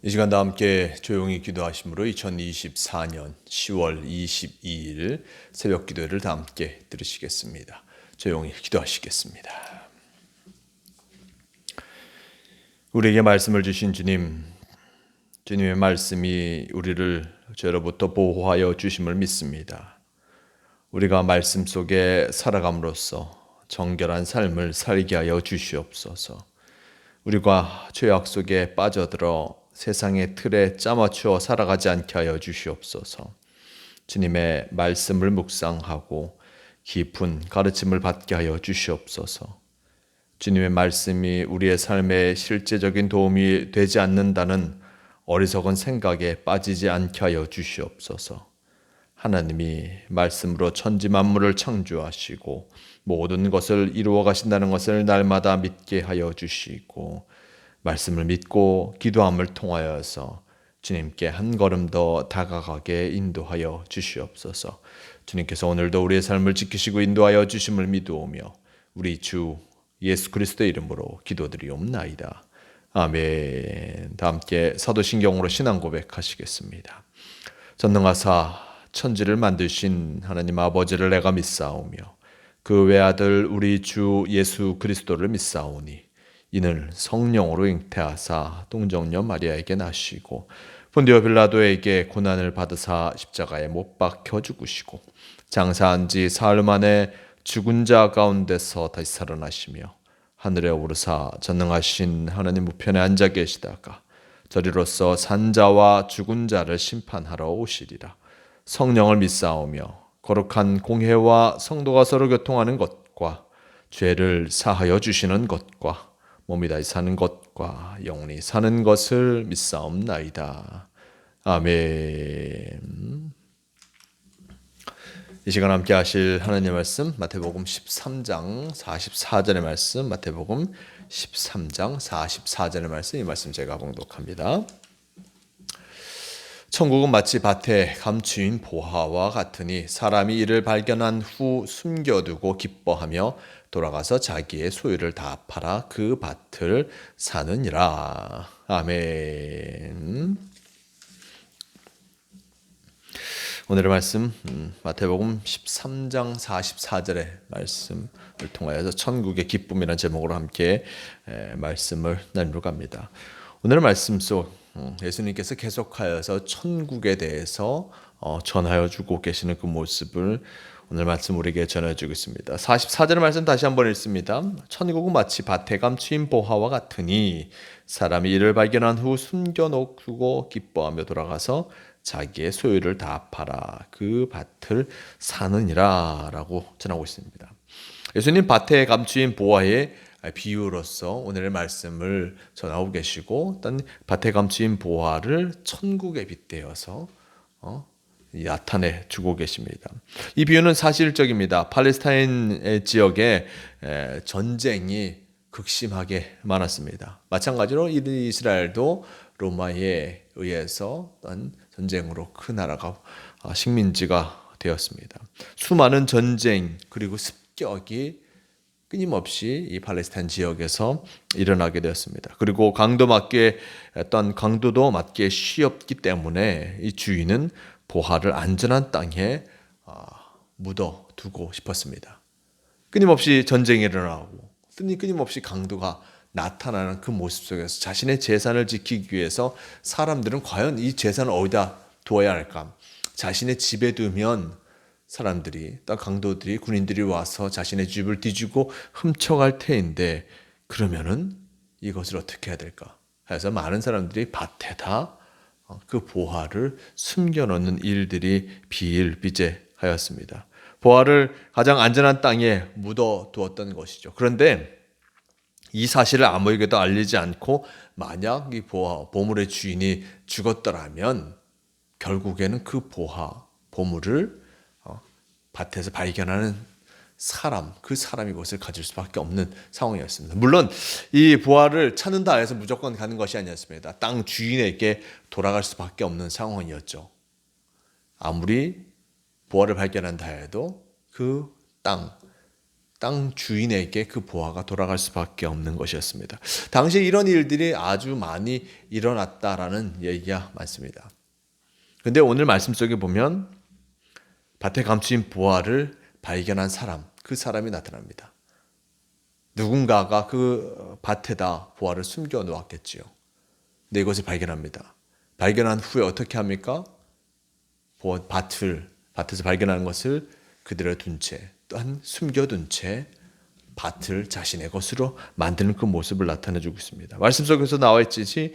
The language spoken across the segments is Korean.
이 시간 다 함께 조용히 기도하심으로 2024년 10월 22일 새벽 기도를 다 함께 들으시겠습니다. 조용히 기도하시겠습니다. 우리에게 말씀을 주신 주님, 주님의 말씀이 우리를 죄로부터 보호하여 주심을 믿습니다. 우리가 말씀 속에 살아감으로써 정결한 삶을 살게 하여 주시옵소서. 우리가 죄악 속에 빠져들어 세상의 틀에 짜맞추어 살아가지 않게 하여 주시옵소서. 주님의 말씀을 묵상하고 깊은 가르침을 받게 하여 주시옵소서. 주님의 말씀이 우리의 삶에 실제적인 도움이 되지 않는다는 어리석은 생각에 빠지지 않게 하여 주시옵소서. 하나님이 말씀으로 천지 만물을 창조하시고 모든 것을 이루어 가신다는 것을 날마다 믿게 하여 주시고 말씀을 믿고 기도함을 통하여서 주님께 한 걸음 더 다가가게 인도하여 주시옵소서. 주님께서 오늘도 우리의 삶을 지키시고 인도하여 주심을 믿으오며 우리 주 예수 그리스도의 이름으로 기도드리옵나이다. 아멘. 다 함께 사도신경으로 신앙 고백하시겠습니다. 전능하사 천지를 만드신 하나님 아버지를 내가 믿사오며 그 외아들 우리 주 예수 그리스도를 믿사오니 이는 성령으로 잉태하사 동정녀 마리아에게 나시고 본디오 빌라도에게 고난을 받으사 십자가에 못 박혀 죽으시고 장사한 지 사흘 만에 죽은 자 가운데서 다시 살아나시며 하늘에 오르사 전능하신 하나님 우편에 앉아 계시다가 저리로서 산자와 죽은 자를 심판하러 오시리라. 성령을 믿사오며 거룩한 공회와 성도가 서로 교통하는 것과 죄를 사하여 주시는 것과 몸이 다시 사는 것과 영원히 사는 것을 믿사옵나이다. 아멘. 이 시간 함께 하실 하나님의 말씀 마태복음 13장 44절의 말씀, 마태복음 13장 44절의 말씀, 이 말씀 제가 봉독합니다. 천국은 마치 밭에 감추인 보화와 같으니 사람이 이를 발견한 후 숨겨두고 기뻐하며 돌아가서 자기의 소유를 다 팔아 그 밭을 사느니라. 아멘. 오늘의 말씀 마태복음 13장 44절의 말씀을 통하여서 천국의 기쁨이라는 제목으로 함께 말씀을 나누러 갑니다. 오늘의 말씀 속 예수님께서 계속하여서 천국에 대해서 전하여 주고 계시는 그 모습을 오늘 말씀 우리에게 전해주고 있습니다. 44절의 말씀 다시 한번 읽습니다. 천국은 마치 밭에 감추인 보화와 같으니 사람이 이를 발견한 후 숨겨놓고 기뻐하며 돌아가서 자기의 소유를 다 팔아 그 밭을 사느니라 라고 전하고 있습니다. 예수님 밭에 감추인 보화의 비유로서 오늘의 말씀을 전하고 계시고 또 밭에 감추인 보화를 천국에 빗대어서 나타내 주고 계십니다. 이 비유는 사실적입니다. 팔레스타인 지역에 전쟁이 극심하게 많았습니다. 마찬가지로 이스라엘도 로마에 의해서 전쟁으로 그 나라가 식민지가 되었습니다. 수많은 전쟁 그리고 습격이 끊임없이 이 팔레스타인 지역에서 일어나게 되었습니다. 그리고 강도도 맞기에 쉬웠기 때문에 이 주인은 보화를 안전한 땅에 묻어두고 싶었습니다. 끊임없이 전쟁이 일어나고 끊임없이 강도가 나타나는 그 모습 속에서 자신의 재산을 지키기 위해서 사람들은 과연 이 재산을 어디다 두어야 할까? 자신의 집에 두면 사람들이, 또 강도들이, 군인들이 와서 자신의 집을 뒤지고 훔쳐갈 테인데 그러면은 이것을 어떻게 해야 될까? 해서 많은 사람들이 밭에다 그 보화를 숨겨놓는 일들이 비일비재하였습니다. 보화를 가장 안전한 땅에 묻어두었던 것이죠. 그런데 이 사실을 아무에게도 알리지 않고 만약 이 보물의 주인이 죽었더라면 결국에는 그 보물을 밭에서 발견하는 그 사람이 그것을 가질 수밖에 없는 상황이었습니다. 물론 이 보화를 찾는다 해서 무조건 가는 것이 아니었습니다. 땅 주인에게 돌아갈 수밖에 없는 상황이었죠. 아무리 보화를 발견한다 해도 그 땅 땅 주인에게 그 보화가 돌아갈 수밖에 없는 것이었습니다. 당시 이런 일들이 아주 많이 일어났다라는 얘기가 많습니다. 근데 오늘 말씀 속에 보면 밭에 감추인 보화를 발견한 사람, 그 사람이 나타납니다. 누군가가 그 밭에다 보화를 숨겨 놓았겠지요. 근데 이것을 발견합니다. 발견한 후에 어떻게 합니까? 밭에서 발견하는 것을 그대로 둔 채, 또한 숨겨둔 채 밭을 자신의 것으로 만드는 그 모습을 나타내주고 있습니다. 말씀 속에서 나와 있듯이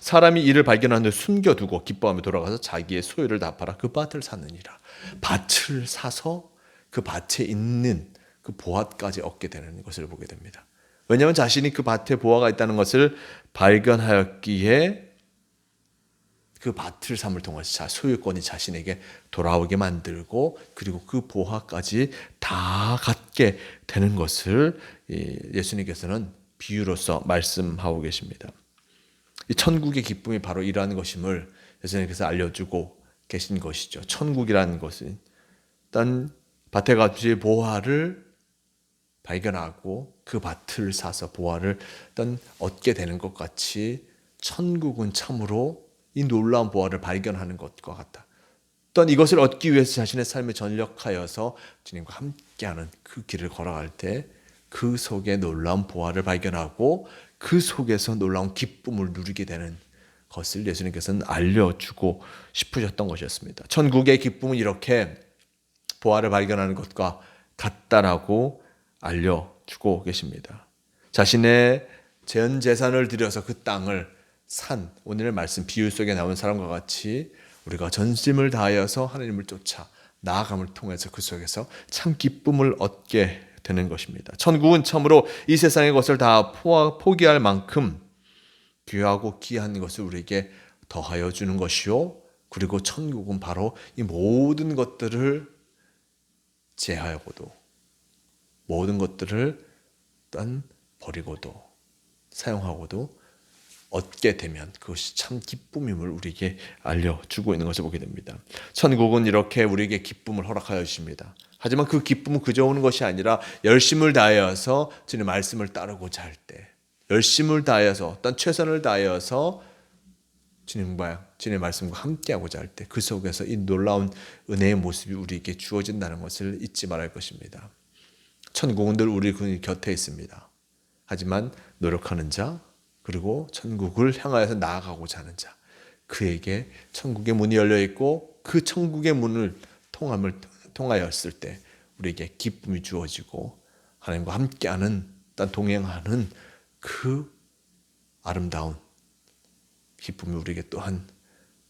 사람이 이를 발견한 후 숨겨두고 기뻐하며 돌아가서 자기의 소유를 다 팔아 그 밭을 샀느니라. 밭을 사서 그 밭에 있는 그 보화까지 얻게 되는 것을 보게 됩니다. 왜냐하면 자신이 그 밭에 보화가 있다는 것을 발견하였기에 그 밭을 삼을 통해서 소유권이 자신에게 돌아오게 만들고 그리고 그 보화까지 다 갖게 되는 것을 예수님께서는 비유로서 말씀하고 계십니다. 이 천국의 기쁨이 바로 이러한 것임을 예수님께서 알려주고 계신 것이죠. 천국이라는 것은 일단 밭에 갇힌 보화를 발견하고 그 밭을 사서 보화를 일단 얻게 되는 것 같이 천국은 참으로 이 놀라운 보화를 발견하는 것과 같다. 또한 이것을 얻기 위해서 자신의 삶에 전력하여서 주님과 함께하는 그 길을 걸어갈 때 그 속에 놀라운 보화를 발견하고 그 속에서 놀라운 기쁨을 누리게 되는 것을 예수님께서는 알려주고 싶으셨던 것이었습니다. 천국의 기쁨은 이렇게 보화를 발견하는 것과 같다라고 알려주고 계십니다. 자신의 전 재산을 들여서 그 땅을 산 오늘의 말씀 비유 속에 나온 사람과 같이 우리가 전심을 다하여서 하나님을 쫓아 나아감을 통해서 그 속에서 참 기쁨을 얻게 되는 것입니다. 천국은 참으로 이 세상의 것을 다 포기할 만큼 귀하고 귀한 것을 우리에게 더하여 주는 것이요. 그리고 천국은 바로 이 모든 것들을 제하여고도 모든 것들을 일단 버리고도 사용하고도 얻게 되면 그것이 참 기쁨임을 우리에게 알려주고 있는 것을 보게 됩니다. 천국은 이렇게 우리에게 기쁨을 허락하여 주십니다. 하지만 그 기쁨은 그저 오는 것이 아니라 열심을 다하여서 주님의 말씀을 따르고자 할 때 열심을 다하여서 어떤 최선을 다하여서 주님의 말씀과 함께하고자 할 때 그 속에서 이 놀라운 은혜의 모습이 우리에게 주어진다는 것을 잊지 말할 것입니다. 천국은 늘 우리 곁에 있습니다. 하지만 노력하는 자 그리고 천국을 향하여서 나아가고자 하는 자 그에게 천국의 문이 열려 있고 그 천국의 문을 통하였을 때 우리에게 기쁨이 주어지고 하나님과 함께하는 동행하는 그 아름다운 기쁨이 우리에게 또한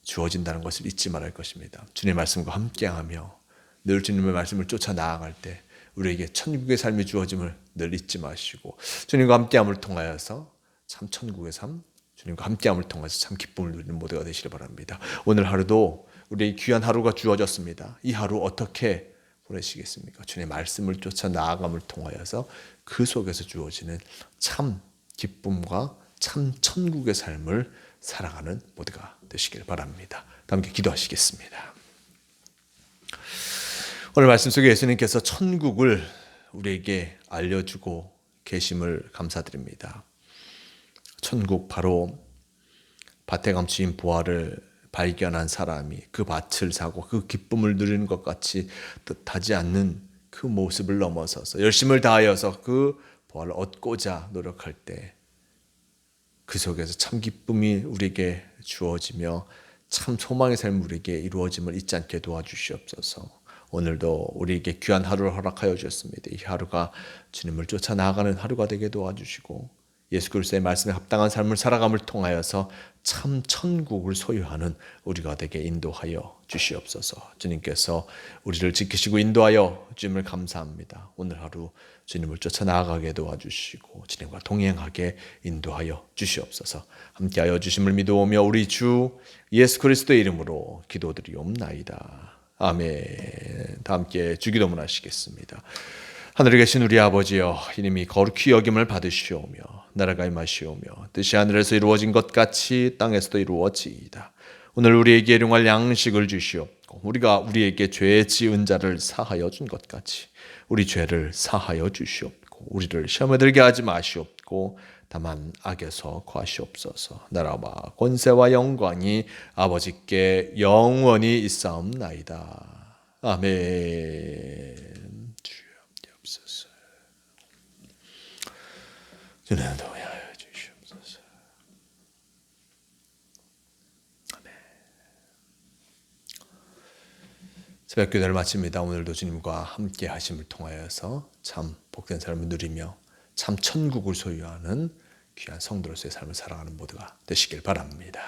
주어진다는 것을 잊지 말할 것입니다. 주님의 말씀과 함께하며 늘 주님의 말씀을 쫓아 나아갈 때 우리에게 천국의 삶이 주어짐을 늘 잊지 마시고 주님과 함께함을 통하여서 참 천국의 삶, 주님과 함께함을 통해서 참 기쁨을 누리는 모두가 되시길 바랍니다. 오늘 하루도 우리의 귀한 하루가 주어졌습니다. 이 하루 어떻게 보내시겠습니까? 주님의 말씀을 쫓아 나아감을 통하여서 그 속에서 주어지는 참 기쁨과 참 천국의 삶을 살아가는 모두가 되시길 바랍니다. 함께 기도하시겠습니다. 오늘 말씀 속에 예수님께서 천국을 우리에게 알려주고 계심을 감사드립니다. 천국 바로 밭에 감추인 보화를 발견한 사람이 그 밭을 사고 그 기쁨을 누리는 것 같이 뜻하지 않는 그 모습을 넘어서서 열심을 다하여서 그 보화를 얻고자 노력할 때 그 속에서 참 기쁨이 우리에게 주어지며 참 소망의 삶이 우리에게 이루어짐을 잊지 않게 도와주시옵소서. 오늘도 우리에게 귀한 하루를 허락하여 주셨습니다. 이 하루가 주님을 쫓아 나아가는 하루가 되게 도와주시고 예수 그리스도의 말씀에 합당한 삶을 살아감을 통하여서 참 천국을 소유하는 우리가 되게 인도하여 주시옵소서. 주님께서 우리를 지키시고 인도하여 주님을 감사합니다. 오늘 하루 주님을 쫓아 나아가게 도와주시고 주님과 동행하게 인도하여 주시옵소서. 함께하여 주심을 믿어오며 우리 주 예수 그리스도의 이름으로 기도드리옵나이다. 아멘. 다 함께 주기도문 하시겠습니다. 하늘에 계신 우리 아버지여, 이름이 거룩히 여김을 받으시오며 나라가 임하시오며 뜻이 하늘에서 이루어진 것 같이 땅에서도 이루어지이다. 오늘 우리에게 일용할 양식을 주시옵고 우리가 우리에게 죄 지은 자를 사하여 준 것 같이 우리 죄를 사하여 주시옵고 우리를 시험에 들게 하지 마시옵고 다만 악에서 구하시옵소서. 나라와 권세와 영광이 아버지께 영원히 있사옵나이다. 아멘. 주여옵소서. 주님 도와여 주시옵소서. 아멘. 새벽 기도를 마칩니다. 오늘도 주님과 함께 하심을 통하여서 참 복된 삶을 누리며 참 천국을 소유하는 귀한 성도로서의 삶을 살아가는 모두가 되시길 바랍니다.